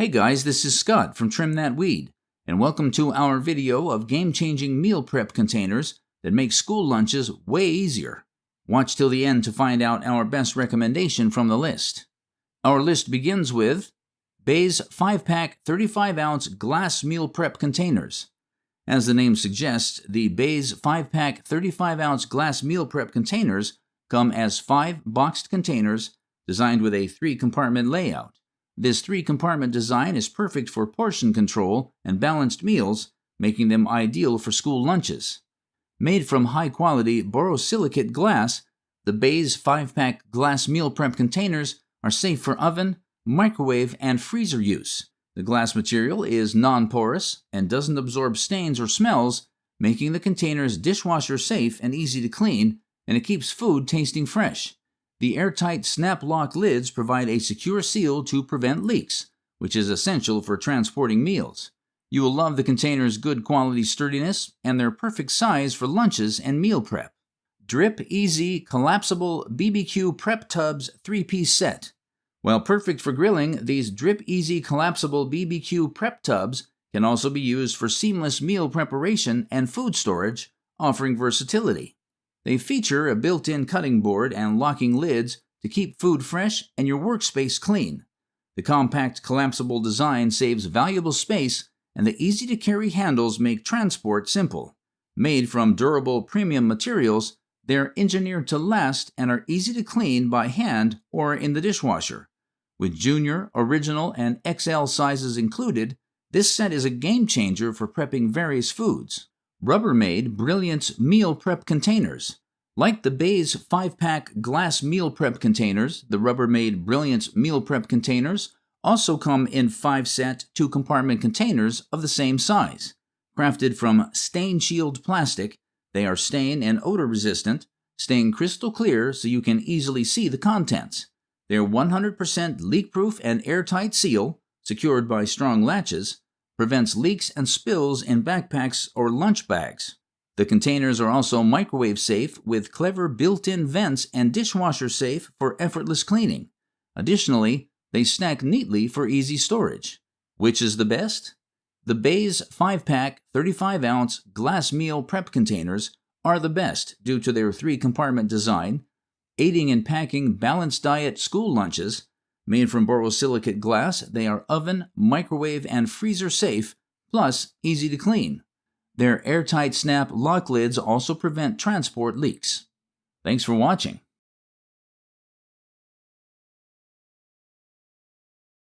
Hey guys, this is Scott from Trim That Weed, and welcome to our video of game-changing meal prep containers that make school lunches way easier. Watch till the end to find out our best recommendation from the list. Our list begins with BAYZZ 5-pack 35-ounce glass meal prep containers. As the name suggests, the BAYZZ 5-pack 35-ounce glass meal prep containers come as 5 boxed containers designed with a 3-compartment layout. This 3-compartment design is perfect for portion control and balanced meals, making them ideal for school lunches. Made from high-quality borosilicate glass, the BAYZZ 5-pack glass meal prep containers are safe for oven, microwave, and freezer use. The glass material is non-porous and doesn't absorb stains or smells, making the containers dishwasher safe and easy to clean, and it keeps food tasting fresh. The airtight snap-lock lids provide a secure seal to prevent leaks, which is essential for transporting meals. You will love the container's good quality sturdiness and their perfect size for lunches and meal prep. Drip Easy Collapsible BBQ Prep Tubs 3-piece set. While perfect for grilling, these Drip Easy Collapsible BBQ Prep Tubs can also be used for seamless meal preparation and food storage, offering versatility. They feature a built-in cutting board and locking lids to keep food fresh and your workspace clean. The compact collapsible design saves valuable space, and the easy-to-carry handles make transport simple. Made from durable premium materials, they're engineered to last and are easy to clean by hand or in the dishwasher. With Junior, Original, and XL sizes included, this set is a game-changer for prepping various foods. Rubbermaid Brilliance Meal Prep Containers. Like the BAYZZ 5-pack glass meal prep containers, the Rubbermaid Brilliance Meal Prep Containers also come in 5-set 2-compartment containers of the same size. Crafted from stain-shield plastic, they are stain and odor resistant, staying crystal clear so you can easily see the contents. Their 100% leak-proof and airtight seal, secured by strong latches, prevents leaks and spills in backpacks or lunch bags. The containers are also microwave safe with clever built-in vents and dishwasher safe for effortless cleaning. Additionally, they stack neatly for easy storage. Which is the best? The BAYZZ 5-pack 35-ounce glass meal prep containers are the best due to their 3-compartment design, aiding in packing balanced diet school lunches. Made from borosilicate glass, they are oven, microwave, and freezer safe, plus easy to clean. Their airtight snap lock lids also prevent transport leaks. Thanks for watching.